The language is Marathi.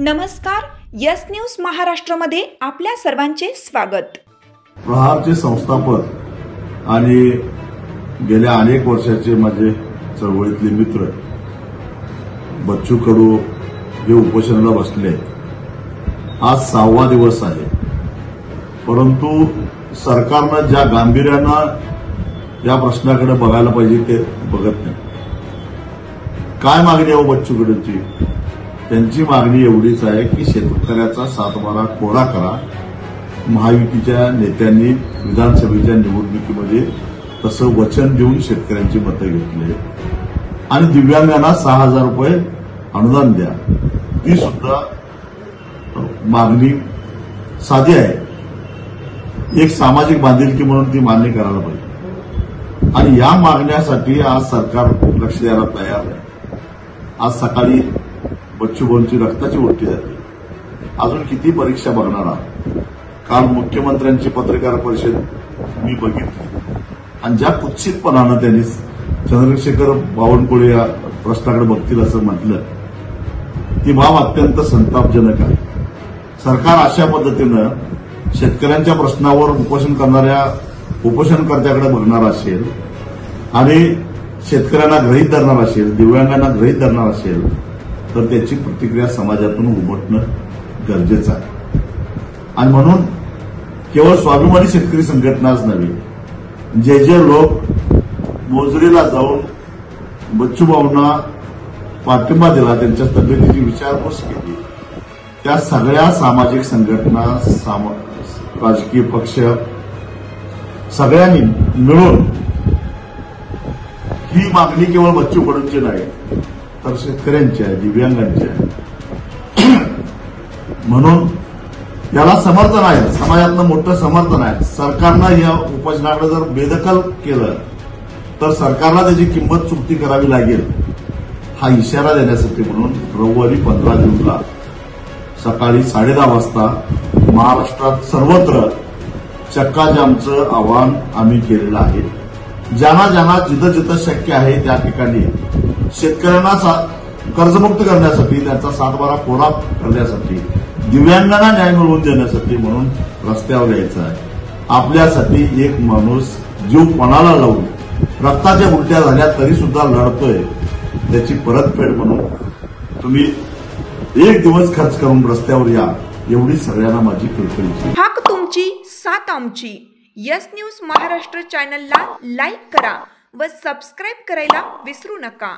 नमस्कार, यस न्यूज महाराष्ट्रामध्ये आपल्या सर्वांचे स्वागत। प्रहारचे संस्थापक आणि गेल्या अनेक वर्षाचे माझे चळवळीतले मित्र बच्चू कडू हे उपोषणाला बसले आहेत। आज 6वा दिवस आहे, परंतु सरकारनं ज्या गांभीर्यानं या प्रश्नाकडे बघायला पाहिजे ते बघत नाही। काय मागणी आहे बच्चू कडूंची? त्यांची मागणी एवढीच आहे की शेतकऱ्याचा 7/12 कोरा करा। महायुतीच्या नेत्यांनी विधानसभेच्या निवडणुकीमध्ये तसं वचन देऊन शेतकऱ्यांची मतं घेतली आणि दिव्यांगांना 6,000 रुपये अनुदान द्या, ती सुद्धा मागणी साधी आहे। एक सामाजिक बांधिलकी म्हणून ती मान्य करायला पाहिजे आणि या मागण्यासाठी आज सरकार लक्ष द्यायला तयार आहे। आज सकाळी बच्चू कडूंची रक्ताची ओटी जाते। अजून किती परीक्षा बघणार आहात? काल मुख्यमंत्र्यांची पत्रकार परिषद मी बघितली आणि ज्या कुत्सितपणानं त्यांनी चंद्रशेखर बावनकुळे या प्रश्नाकडे बघतील असं म्हटलं, ती बाब अत्यंत संतापजनक आहे। सरकार अशा पद्धतीनं शेतकऱ्यांच्या प्रश्नावर उपोषणकर्त्याकडे बघणार असेल आणि शेतकऱ्यांना गृहीत धरणार असेल, दिव्यांगांना गृहीत धरणार असेल, तर त्याची प्रतिक्रिया समाजातून उमटणं गरजेचं आहे। आणि म्हणून केवळ स्वाभिमानी शेतकरी संघटनाच नव्हे, जे लोक मोजरीला जाऊन बच्चू भाऊंना पाठिंबा दिला, त्यांच्या तब्येतीची विचारपूस केली, त्या सगळ्या सामाजिक संघटना, राजकीय पक्ष सगळ्यांनी मिळून ही मागणी केवळ बच्चू कडूंची नाही तर शेतकऱ्यांची आहे, दिव्यांगांची आहे। म्हणून याला समर्थन आहे, समाजातलं मोठं समर्थन आहे। सरकारनं या उपोषणाकडे जर बेदखल केलं तर सरकारला त्याची किंमत चुकती करावी लागेल, हा इशारा देण्यासाठी म्हणून रविवारी 15 जूनला सकाळी 10:30 वाजता महाराष्ट्रात सर्वत्र चक्काजामचं आवाहन आम्ही केलेलं आहे। ज्यांना जिथं शक्य आहे त्या ठिकाणी शेतकऱ्यांना कर्जमुक्त करण्यासाठी, त्यांचा 7/12 कोरा करण्यासाठी, दिव्यांगांना न्याय मिळवून देण्यासाठी म्हणून रस्त्यावर यायचं आहे। आपल्यासाठी एक माणूस जीव पणाला लावून रक्ताच्या उलट्या झाल्या तरी सुद्धा लढतोय, त्याची परतफेड म्हणून तुम्ही एक दिवस खर्च करून रस्त्यावर या, एवढी सगळ्यांना माझी कळकळीची हाक तुमची, साथ आमची। यस न्यूज महाराष्ट्र चॅनलला लाईक करा व सबस्क्राईब करायला विसरू नका।